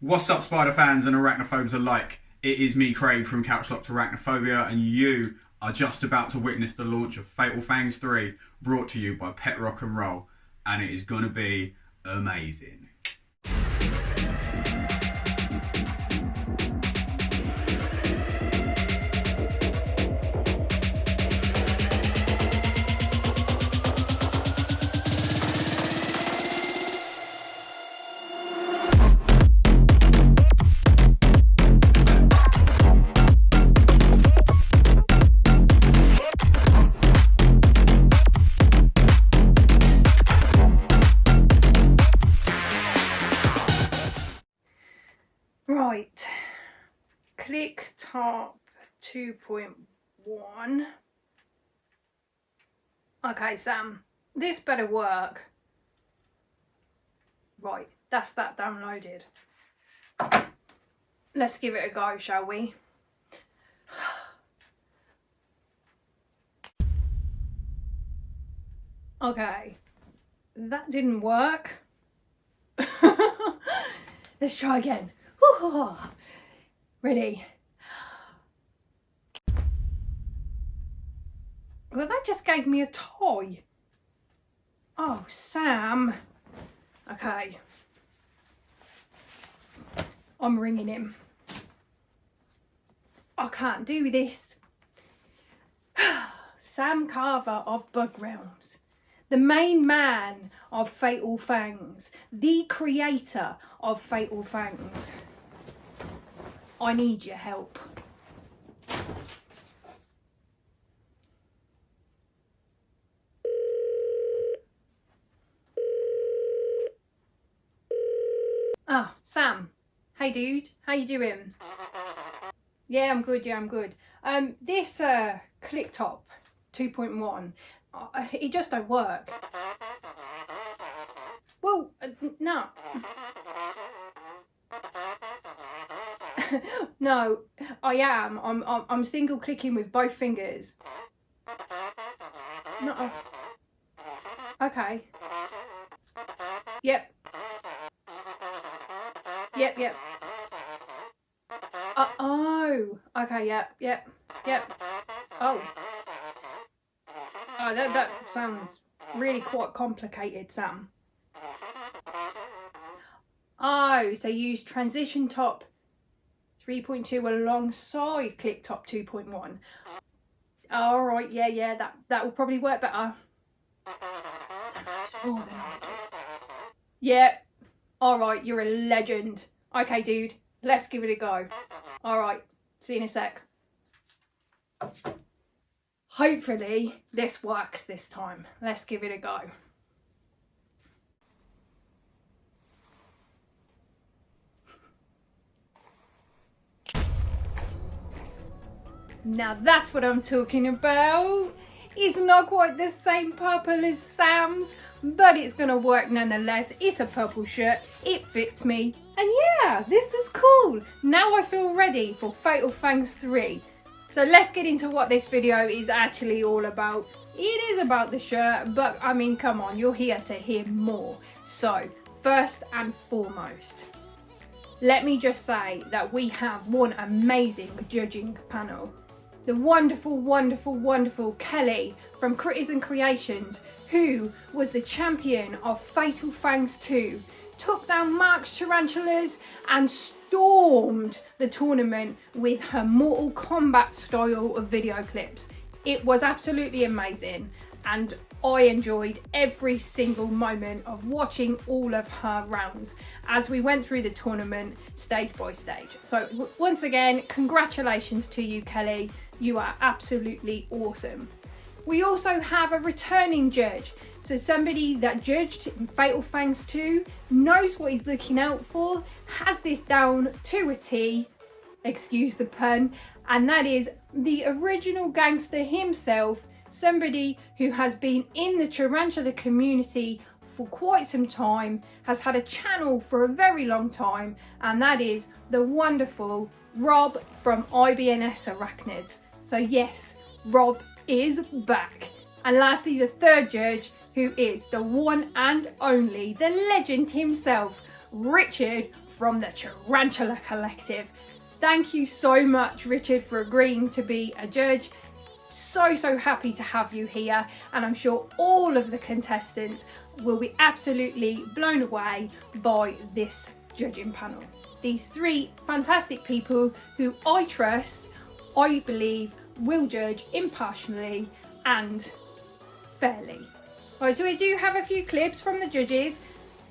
What's up, spider fans and arachnophobes alike? It is me, Craig, from Couchlocked Arachnophobia, and you are just about to witness the launch of Fatal Fangs 3, brought to you by Pet Rock and Roll, and it is gonna be amazing. Right, click top 2.1. Okay, Sam, this better work. Right, that's that downloaded. Let's give it a go, shall we? Okay, that didn't work. Let's try again. Ready? Well, that just gave me a toy. Oh, Sam. Okay. I'm ringing him. I can't do this. Sam Carver of Bug Realms, the main man of Fatal Fangs, the creator of Fatal Fangs. I need your help. Ah, Sam. Hey dude, how you doing? Yeah, I'm good, I'm good. This click top 2.1, it just don't work. Well, no. No, I am. I'm single clicking with both fingers. No. Okay. Yep. Yep. Oh. Okay. Yep. Oh. Oh, that sounds really quite complicated, Sam. Oh, so use transition top 3.2 alongside click top 2.1. All right, yeah, that will probably work better. More than I do. Yeah. All right, you're a legend. Okay, dude, let's give it a go. All right, see you in a sec. Hopefully this works this time. Let's give it a go. Now that's what I'm talking about. It's not quite the same purple as Sam's, but it's gonna work nonetheless. It's a purple shirt, it fits me, and yeah, this is cool. Now I feel ready for Fatal Fangs 3. So let's get into what this video is actually all about. It is about the shirt, but I mean, come on, you're here to hear more. So first and foremost, let me just say that we have one amazing judging panel. The wonderful Kelly from Critters and Creations, who was the champion of Fatal Fangs 2, took down Mark's tarantulas and stormed the tournament with her Mortal Kombat style of video clips. It was absolutely amazing, and I enjoyed every single moment of watching all of her rounds as we went through the tournament stage by stage. So once again, congratulations to you, Kelly. You are absolutely awesome. We also have a returning judge. So somebody that judged in Fatal Fangs 2, knows what he's looking out for, has this down to a T, excuse the pun, and that is the original gangster himself, somebody who has been in the tarantula community for quite some time, has had a channel for a very long time, and that is the wonderful Rob from IBNS Arachnids. So yes, Rob is back. And lastly, the third judge, who is the one and only, the legend himself, Richard from the Tarantula Collective. Thank you so much, Richard, for agreeing to be a judge. So happy to have you here, and I'm sure all of the contestants will be absolutely blown away by this judging panel. These three fantastic people who I trust, I believe, will judge impartially and fairly. Right, so we do have a few clips from the judges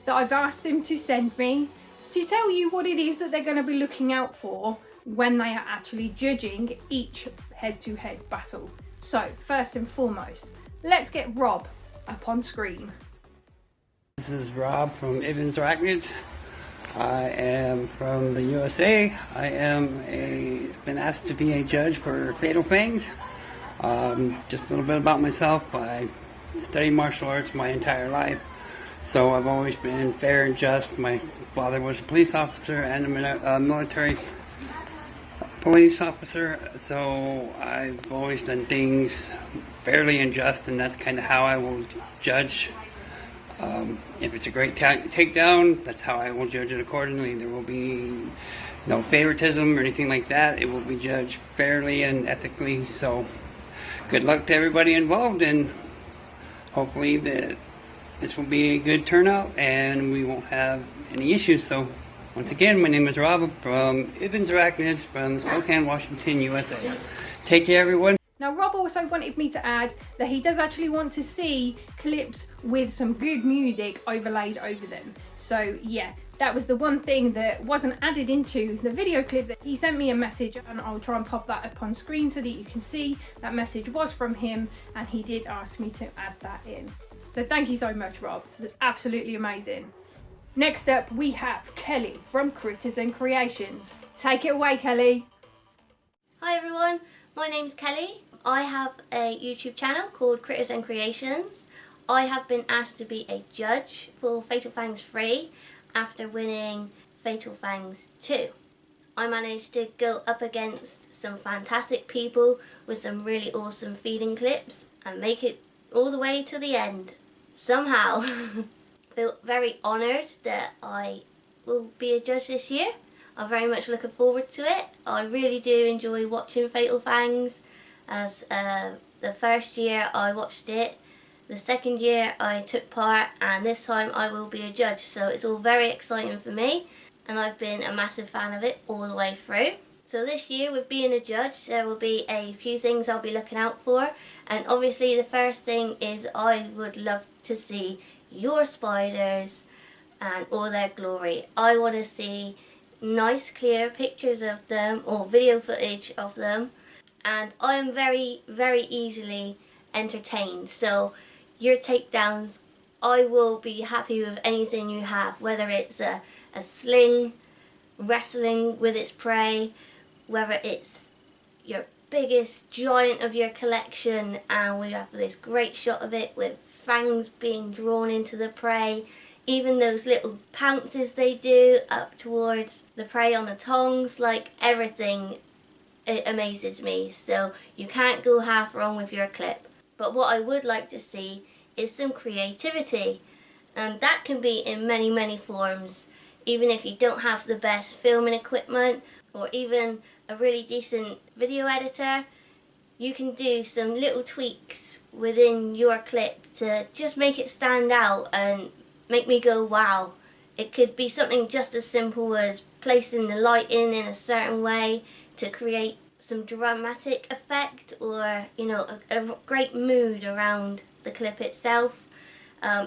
that I've asked them to send me to tell you what it is that they're going to be looking out for when they are actually judging each head-to-head battle. So, first and foremost, let's get Rob up on screen. This is Rob from Invert Arachnoid. I am from the USA. I am been asked to be a judge for Fatal Fangs. Just a little bit about myself. I studied martial arts my entire life, so I've always been fair and just. My father was a police officer and a military police officer, so I've always done things fairly and just, and that's kind of how I will judge. If it's a great takedown, that's how I will judge it accordingly. There will be no favoritism or anything like that. It will be judged fairly and ethically. So good luck to everybody involved, and hopefully this will be a good turnout and we won't have any issues. So once again, my name is Rob from Invert Arachnoid from Spokane, Washington, USA. Take care, everyone. Now, Rob also wanted me to add that he does actually want to see clips with some good music overlaid over them. So yeah, that was the one thing that wasn't added into the video clip that he sent me a message, and I'll try and pop that up on screen so that you can see that message was from him, and he did ask me to add that in. So thank you so much, Rob. That's absolutely amazing. Next up, we have Kelly from Critters and Creations. Take it away, Kelly. Hi everyone, my name's Kelly. I have a YouTube channel called Critters and Creations. I have been asked to be a judge for Fatal Fangs 3 after winning Fatal Fangs 2. I managed to go up against some fantastic people with some really awesome feeding clips and make it all the way to the end. Somehow. Feel very honoured that I will be a judge this year. I'm very much looking forward to it. I really do enjoy watching Fatal Fangs. As the first year I watched it, the second year I took part, and this time I will be a judge, so it's all very exciting for me, and I've been a massive fan of it all the way through. So this year, with being a judge, there will be a few things I'll be looking out for, and obviously the first thing is I would love to see your spiders and all their glory. I want to see nice clear pictures of them or video footage of them, and I am very easily entertained, so your takedowns, I will be happy with anything you have, whether it's a sling wrestling with its prey, whether it's your biggest giant of your collection and we have this great shot of it with fangs being drawn into the prey, even those little pounces they do up towards the prey on the tongs, like everything, it amazes me. So you can't go half wrong with your clip. But what I would like to see is some creativity, and that can be in many forms. Even if you don't have the best filming equipment or even a really decent video editor, you can do some little tweaks within your clip to just make it stand out and make me go wow. It could be something just as simple as placing the lighting in a certain way to create some dramatic effect, or you know, a great mood around the clip itself.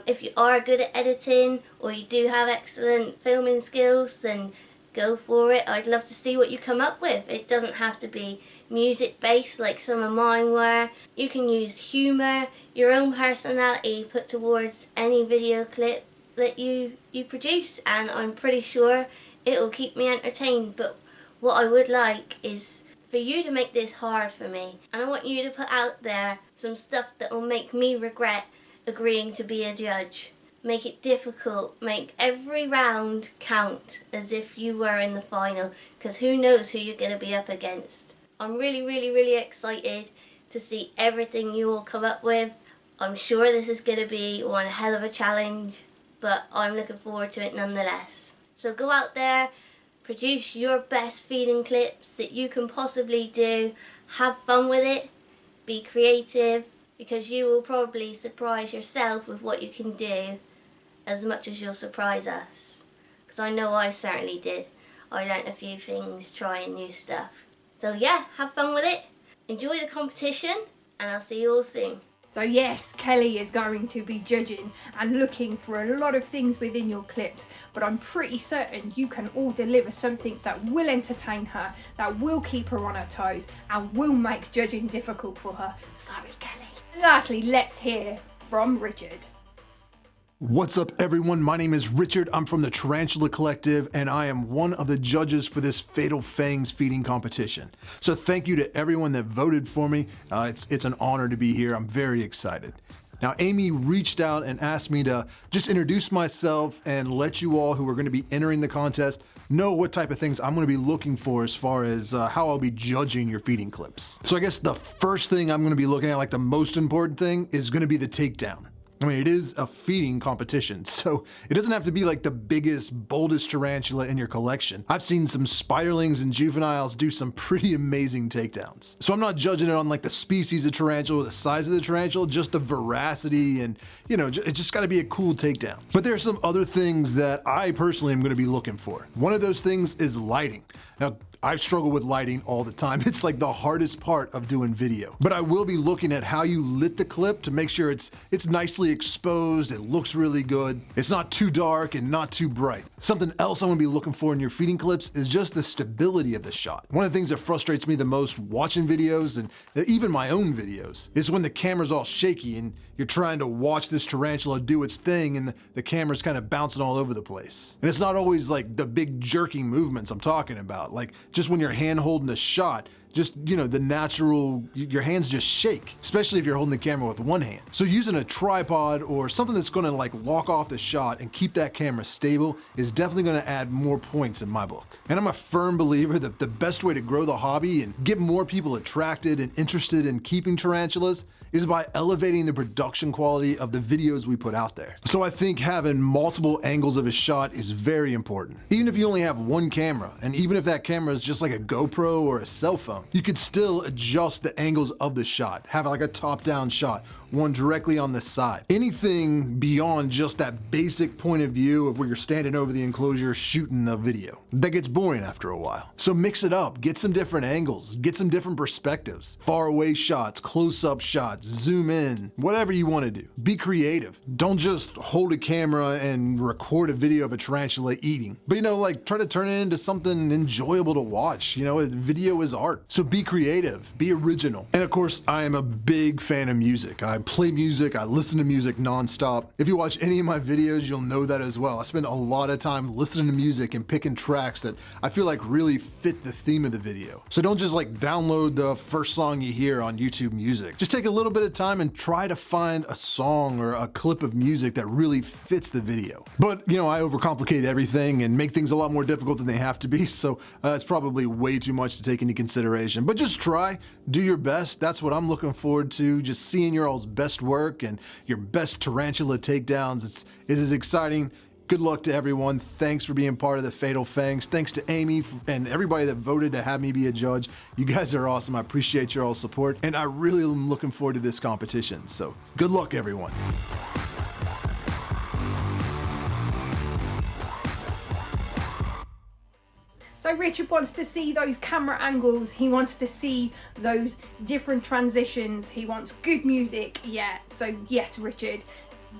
If you are good at editing or you do have excellent filming skills, then go for it. I'd love to see what you come up with. It doesn't have to be music based like some of mine were. You can use humour, your own personality put towards any video clip that you produce, and I'm pretty sure it will keep me entertained. But what I would like is for you to make this hard for me, and I want you to put out there some stuff that will make me regret agreeing to be a judge. Make it difficult, make every round count as if you were in the final, because who knows who you're going to be up against. I'm really excited to see everything you all come up with. I'm sure this is going to be one hell of a challenge, but I'm looking forward to it nonetheless. So go out there, produce your best feeding clips that you can possibly do, have fun with it, be creative, because you will probably surprise yourself with what you can do as much as you'll surprise us. Because I know I certainly did. I learnt a few things trying new stuff. So yeah, have fun with it, enjoy the competition, and I'll see you all soon. So yes, Kelly is going to be judging and looking for a lot of things within your clips, but I'm pretty certain you can all deliver something that will entertain her, that will keep her on her toes, and will make judging difficult for her. Sorry, Kelly. Lastly, let's hear from Richard. What's up, everyone? My name is Richard. I'm from the Tarantula Collective, and I am one of the judges for this Fatal Fangs feeding competition. So thank you to everyone that voted for me. It's an honor to be here. I'm very excited. Now, Amy reached out and asked me to just introduce myself and let you all who are going to be entering the contest know what type of things I'm going to be looking for as far as how I'll be judging your feeding clips. So I guess the first thing I'm going to be looking at, like the most important thing, is going to be the takedown. I mean, it is a feeding competition, so it doesn't have to be like the biggest, boldest tarantula in your collection. I've seen some spiderlings and juveniles do some pretty amazing takedowns. So I'm not judging it on like the species of tarantula or the size of the tarantula, just the veracity and, you know, it just gotta be a cool takedown. But there are some other things that I personally am gonna be looking for. One of those things is lighting. Now, I struggle with lighting all the time. It's like the hardest part of doing video. But I will be looking at how you lit the clip to make sure it's nicely exposed, it looks really good, it's not too dark and not too bright. Something else I'm gonna be looking for in your feeding clips is just the stability of the shot. One of the things that frustrates me the most watching videos, and even my own videos, is when the camera's all shaky and you're trying to watch this tarantula do its thing and the camera's kind of bouncing all over the place. And it's not always like the big jerking movements I'm talking about, like just when you're hand holding a shot, just, you know, the natural, your hands just shake, especially if you're holding the camera with one hand. So using a tripod or something that's gonna like lock off the shot and keep that camera stable is definitely gonna add more points in my book. And I'm a firm believer that the best way to grow the hobby and get more people attracted and interested in keeping tarantulas is by elevating the production quality of the videos we put out there. So I think having multiple angles of a shot is very important. Even if you only have one camera, and even if that camera is just like a GoPro or a cell phone, you could still adjust the angles of the shot. Have like a top-down shot, one directly on the side. Anything beyond just that basic point of view of where you're standing over the enclosure shooting the video. That gets boring after a while. So mix it up, get some different angles, get some different perspectives. Far away shots, close-up shots, zoom in, whatever you want to do. Be creative. Don't just hold a camera and record a video of a tarantula eating. But you know, like try to turn it into something enjoyable to watch. You know, video is art. So be creative, be original. And of course, I am a big fan of music. I play music, I listen to music nonstop. If you watch any of my videos, you'll know that as well. I spend a lot of time listening to music and picking tracks that I feel like really fit the theme of the video. So don't just like download the first song you hear on YouTube Music. Just take a little bit of time and try to find a song or a clip of music that really fits the video. But you know, I overcomplicate everything and make things a lot more difficult than they have to be, so it's probably way too much to take into consideration. But just try, do your best. That's what I'm looking forward to, just seeing your all's best work and your best tarantula takedowns. It is exciting. Good luck to everyone. Thanks for being part of the Fatal Fangs. Thanks to Amy and everybody that voted to have me be a judge. You guys are awesome. I appreciate your all support, and I really am looking forward to this competition. So good luck, everyone. So Richard wants to see those camera angles, he wants to see those different transitions, he wants good music, yeah. So yes, Richard,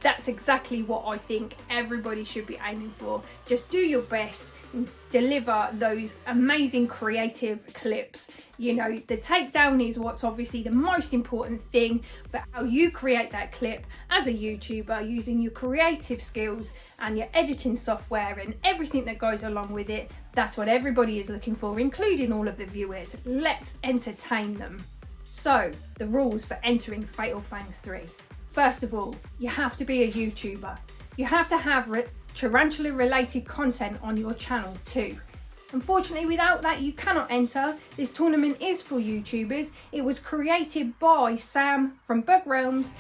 that's exactly what I think everybody should be aiming for. Just do your best and deliver those amazing creative clips. You know, the takedown is what's obviously the most important thing, but how you create that clip as a YouTuber using your creative skills and your editing software and everything that goes along with it, that's what everybody is looking for, including all of the viewers. Let's entertain them. So, the rules for entering Fatal Fangs 3. First of all, you have to be a YouTuber. You have to have tarantula related content on your channel too. Unfortunately, without that you cannot enter. This tournament is for YouTubers. It was created by Sam from Bug Realms,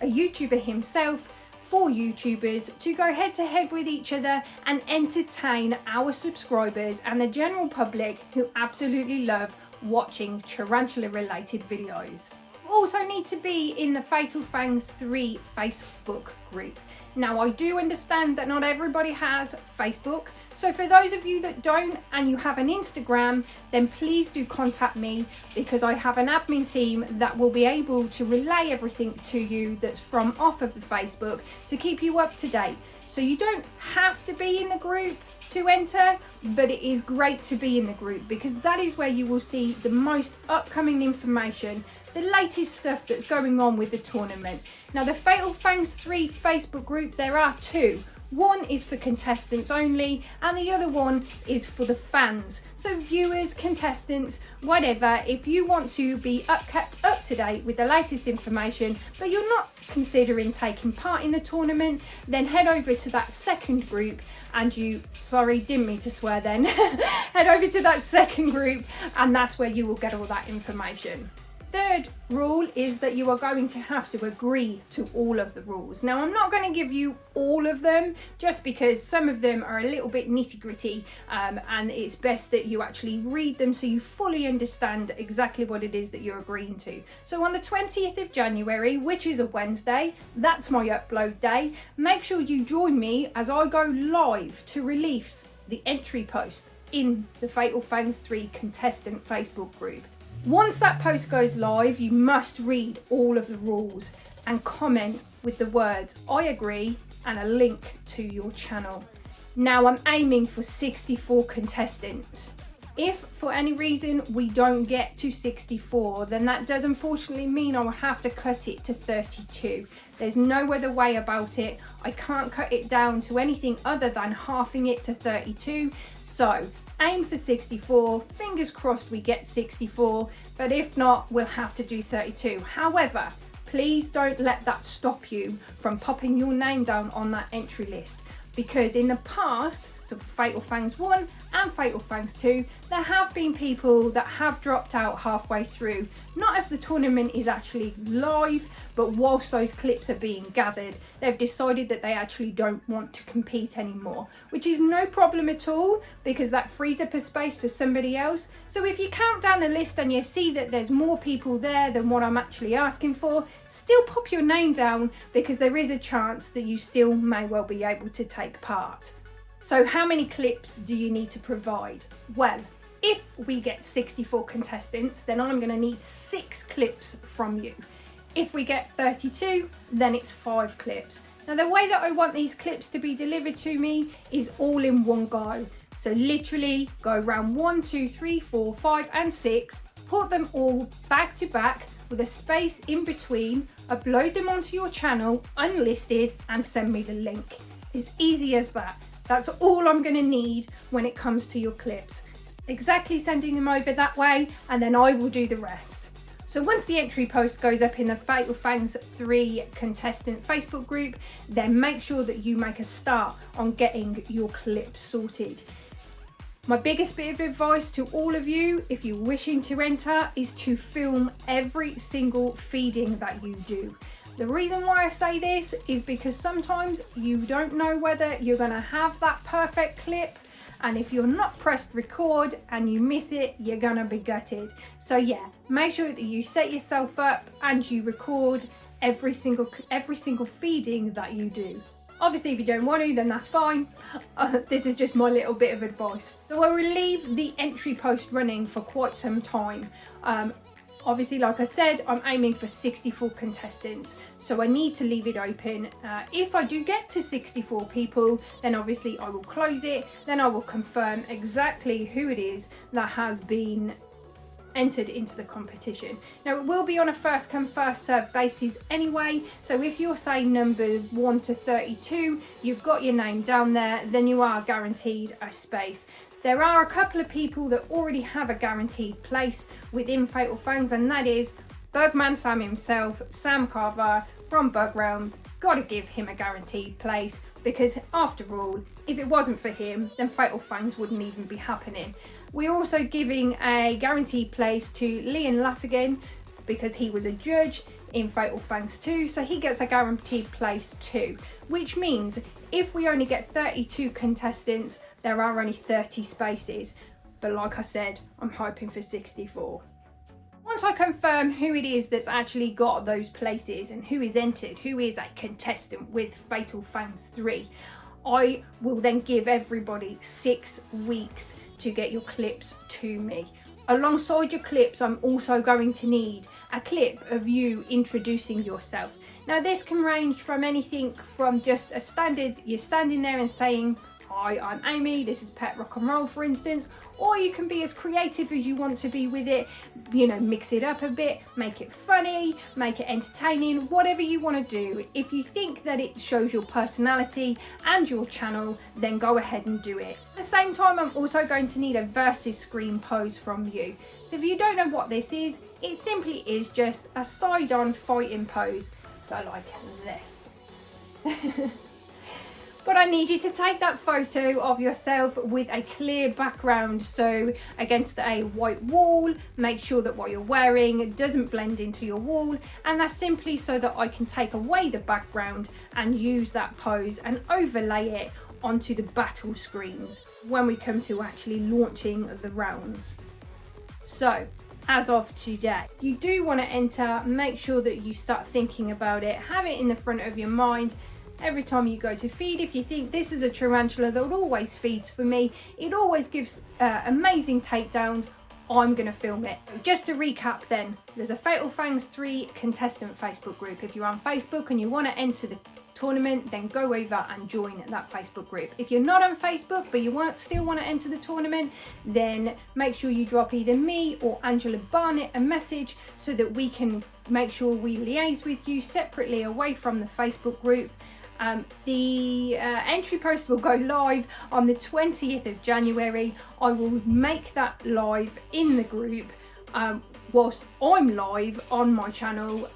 a YouTuber himself, for YouTubers to go head to head with each other and entertain our subscribers and the general public who absolutely love watching tarantula related videos. Also need to be in the Fatal Fangs 3 Facebook group. Now I do understand that not everybody has Facebook, so for those of you that don't and you have an Instagram, then please do contact me, because I have an admin team that will be able to relay everything to you that's from off of the Facebook to keep you up to date. So you don't have to be in the group to enter, but it is great to be in the group because that is where you will see the most upcoming information, the latest stuff that's going on with the tournament. Now the Fatal Fangs 3 Facebook group, there are two. One is for contestants only and the other one is for the fans. So viewers, contestants, whatever, if you want to be kept up to date with the latest information but you're not considering taking part in the tournament, then head over to that second group and sorry, didn't mean to swear then, head over to that second group and that's where you will get all that information. Third rule is that you are going to have to agree to all of the rules. Now I'm not going to give you all of them just because some of them are a little bit nitty gritty and it's best that you actually read them so you fully understand exactly what it is that you're agreeing to. So on the 20th of January, which is a Wednesday, that's my upload day, make sure you join me as I go live to release the entry post in the Fatal Fangs 3 contestant Facebook group. Once that post goes live, you must read all of the rules and comment with the words "I agree" and a link to your channel. Now I'm aiming for 64 contestants. If for any reason we don't get to 64, then that does unfortunately mean I will have to cut it to 32. There's no other way about it. I can't cut it down to anything other than halving it to 32. So aim for 64, fingers crossed we get 64, but if not, we'll have to do 32. However, please don't let that stop you from popping your name down on that entry list, because in the past, so Fatal Fangs 1 and Fatal Fangs 2, there have been people that have dropped out halfway through, not as the tournament is actually live, but whilst those clips are being gathered, they've decided that they actually don't want to compete anymore, which is no problem at all because that frees up a space for somebody else. So if you count down the list and you see that there's more people there than what I'm actually asking for, still pop your name down because there is a chance that you still may well be able to take part. So how many clips do you need to provide? Well, if we get 64 contestants, then I'm going to need 6 clips from you. If we get 32, then it's 5 clips. Now the way that I want these clips to be delivered to me is all in one go. So literally go round 1, 2, 3, 4, 5 and 6, put them all back to back with a space in between, upload them onto your channel unlisted and send me the link. It's easy as that. That's all I'm going to need when it comes to your clips. Exactly sending them over that way and then I will do the rest. So once the entry post goes up in the Fatal Fangs 3 contestant Facebook group, then make sure that you make a start on getting your clips sorted. My biggest bit of advice to all of you, if you're wishing to enter, is to film every single feeding that you do. The reason why I say this is because sometimes you don't know whether you're going to have that perfect clip, and if you're not pressed record and you miss it, you're going to be gutted. So yeah, make sure that you set yourself up and you record every single feeding that you do. Obviously if you don't want to, then that's fine. This is just my little bit of advice. So I will leave the entry post running for quite some time. Obviously, like I said, I'm aiming for 64 contestants, so I need to leave it open. If I do get to 64 people, then obviously I will close it. Then I will confirm exactly who it is that has been entered into the competition. Now, it will be on a first come first serve basis anyway, so if you're saying number 1 to 32, you've got your name down there, then you are guaranteed a space. There are a couple of people that already have a guaranteed place within Fatal Fangs, and that is Bugman Sam himself, Sam Carver from Bug Realms. Gotta give him a guaranteed place because after all, if it wasn't for him, then Fatal Fangs wouldn't even be happening. We're also giving a guaranteed place to Liam Latigan because he was a judge in Fatal Fangs 2, so he gets a guaranteed place too. which means if we only get 32 contestants, there are only 30 spaces. But like I said, I'm hoping for 64. Once I confirm who it is that's actually got those places and who is entered, who is a contestant with Fatal Fangs 3, I will then give everybody 6 weeks to get your clips to me. Alongside your clips, I'm also going to need a clip of you introducing yourself. Now this can range from anything from just a standard, you're standing there and saying, "Hi, I'm Amy, this is Pet Rock and Roll," for instance, or you can be as creative as you want to be with it, you know, mix it up a bit, make it funny, make it entertaining, whatever you want to do. If you think that it shows your personality and your channel, then go ahead and do it. At the same time, I'm also going to need a versus screen pose from you. So if you don't know what this is, it simply is just a side-on fighting pose. So like this. But I need you to take that photo of yourself with a clear background, so against a white wall. Make sure that what you're wearing doesn't blend into your wall, and that's simply so that I can take away the background and use that pose and overlay it onto the battle screens when we come to actually launching the rounds. So as of today, you do want to enter, make sure that you start thinking about it, have it in the front of your mind. Every time you go to feed, if you think this is a tarantula that always feeds for me, it always gives amazing takedowns, I'm going to film it. Just to recap then, there's a Fatal Fangs 3 contestant Facebook group. If you're on Facebook and you want to enter the tournament, then go over and join that Facebook group. If you're not on Facebook but you still want to enter the tournament, then make sure you drop either me or Angela Barnett a message so that we can make sure we liaise with you separately away from the Facebook group. The entry post will go live on the 20th of January. I will make that live in the group whilst I'm live on my channel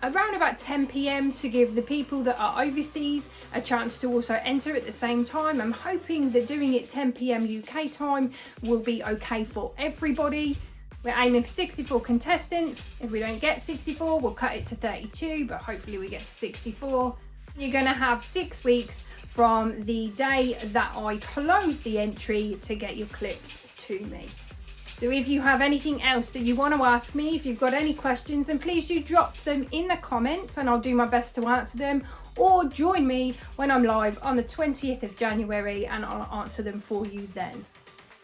around about 10 PM to give the people that are overseas a chance to also enter at the same time. I'm hoping that doing it 10 PM UK time will be okay for everybody. We're aiming for 64 contestants. If we don't get 64, we'll cut it to 32, but hopefully we get to 64. You're going to have 6 weeks from the day that I close the entry to get your clips to me. So if you have anything else that you want to ask me, if you've got any questions, then please do drop them in the comments and I'll do my best to answer them, or join me when I'm live on the 20th of January and I'll answer them for you then.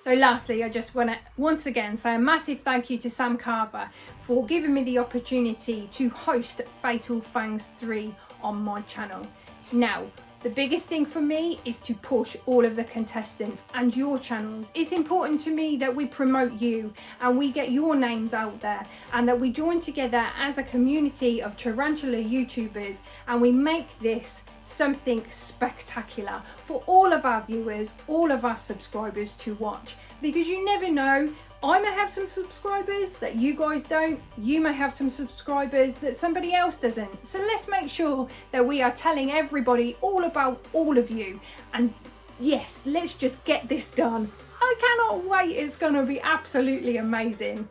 So lastly, I just want to once again say a massive thank you to Sam Carver for giving me the opportunity to host Fatal Fangs 3 on my channel. Now, the biggest thing for me is to push all of the contestants and your channels. It's important to me that we promote you and we get your names out there, and that we join together as a community of tarantula YouTubers and we make this something spectacular for all of our viewers, all of our subscribers to watch. Because you never know, I may have some subscribers that you guys don't, you may have some subscribers that somebody else doesn't. So let's make sure that we are telling everybody all about all of you. And yes, let's just get this done. I cannot wait, it's going to be absolutely amazing.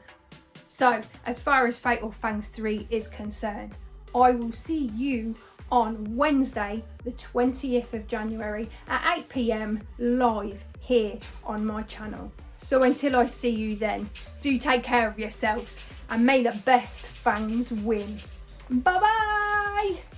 So as far as Fatal Fangs 3 is concerned, I will see you on Wednesday the 20th of January at 8 PM live here on my channel. So until I see you then, do take care of yourselves and may the best fangs win. Bye bye!